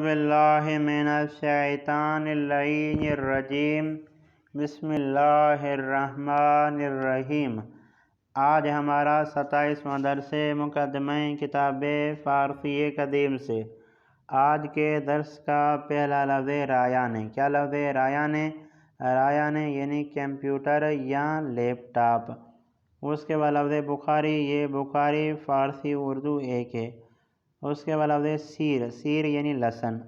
बिल्लाहि मिनश्शैतानिर्रजीम। बिस्मिल्लाहिर्रहमानिर्रहीम। आज हमारा 27वां दर्स मुक़द्दमे किताब फ़ारसी कदीम से। आज के दर्स का पहला लफ्ज़ रायान है। क्या लफ्ज़ रायान है? रायान यानी कंप्यूटर या लैपटॉप। उसके बाद लफ्ज़ बुखारी, ये बुखारी फ़ारसी उर्दू एक है। उसके बाद लफ्ज़ सीर, सीर यानी लहसुन,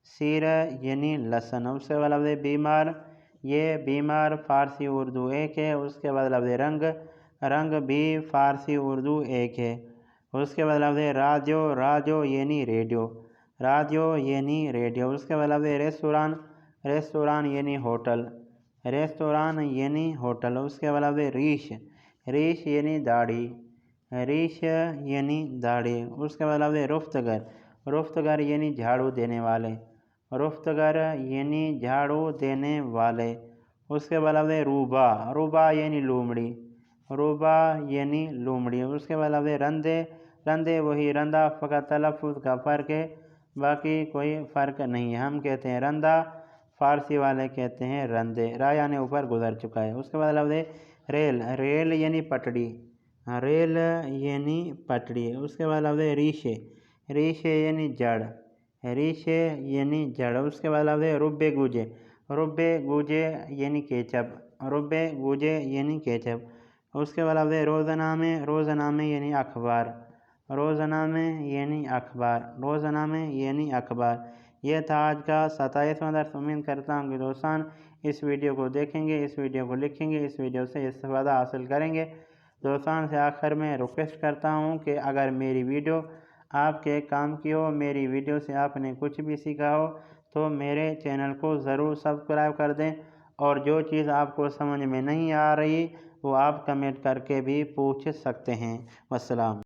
सीर यानी लहसुन। उसके बाद लफ्ज़ बीमार, ये बीमार फ़ारसी उर्दू एक है। उसके बाद लफ्ज़ रंग, रंग भी फ़ारसी उर्दू एक है। उसके बाद लफ्ज़ राजो, राजो यानी रेडियो, राजो यानी रेडियो। उसके बाद लफ्ज़ रेस्तरान, रेस्तरान यानी होटल, रेस्तरान यानी होटल। उसके बाद लफ्ज़ रीश, रीश यानी दाढ़ी, रीश यानी दाढ़ी। उसके बाद लफ्ज़ रुफ्तगर, रुफ्तगर यानी झाड़ू देने वाले, रुफ्तगर यानी झाड़ू देने वाले। उसके बाद लफ्ज़ रूबा, रूबा यानी लोमड़ी, रूबा यानी लोमड़ी। उसके बाद लफ्ज़ रंदे, रंदे वही रंदा, फ़कत तलफ़्फ़ुज़ का फ़र्क है, बाकी कोई फ़र्क नहीं है। हम कहते हैं रंदा, फ़ारसी वाले कहते हैं रंदे। राया ने ऊपर गुजर चुका है। उसके बाद लफ्ज़ रेल, रेल यानी पटड़ी, रेल यानी पटड़ी। उसके बाद लफ्ज़ रीशे, रीशे यानी जड़, रीशे यानी जड़। उसके बाद लफ्ज़ रुब्बे गूजे, रुब्बे गूजे यानी केचप, रुब्बे गूजे यानी केचप। उसके बाद लफ्ज़ रोज़नामे, रोज़नामे यानी अखबार, रोज़नामे यानी अखबार, रोज़नामे यानी अखबार। यह था आज का 27वां दर्स। उम्मीद करता हूँ कि दोस्तों इस वीडियो को देखेंगे, इस वीडियो को लिखेंगे, इस वीडियो से इस्तेफ़ादा हासिल करेंगे। दोस्तों से आखिर में रिक्वेस्ट करता हूँ कि अगर मेरी वीडियो आपके काम की हो, मेरी वीडियो से आपने कुछ भी सीखा हो, तो मेरे चैनल को ज़रूर सब्सक्राइब कर दें। और जो चीज़ आपको समझ में नहीं आ रही वो आप कमेंट करके भी पूछ सकते हैं। वस्सलाम।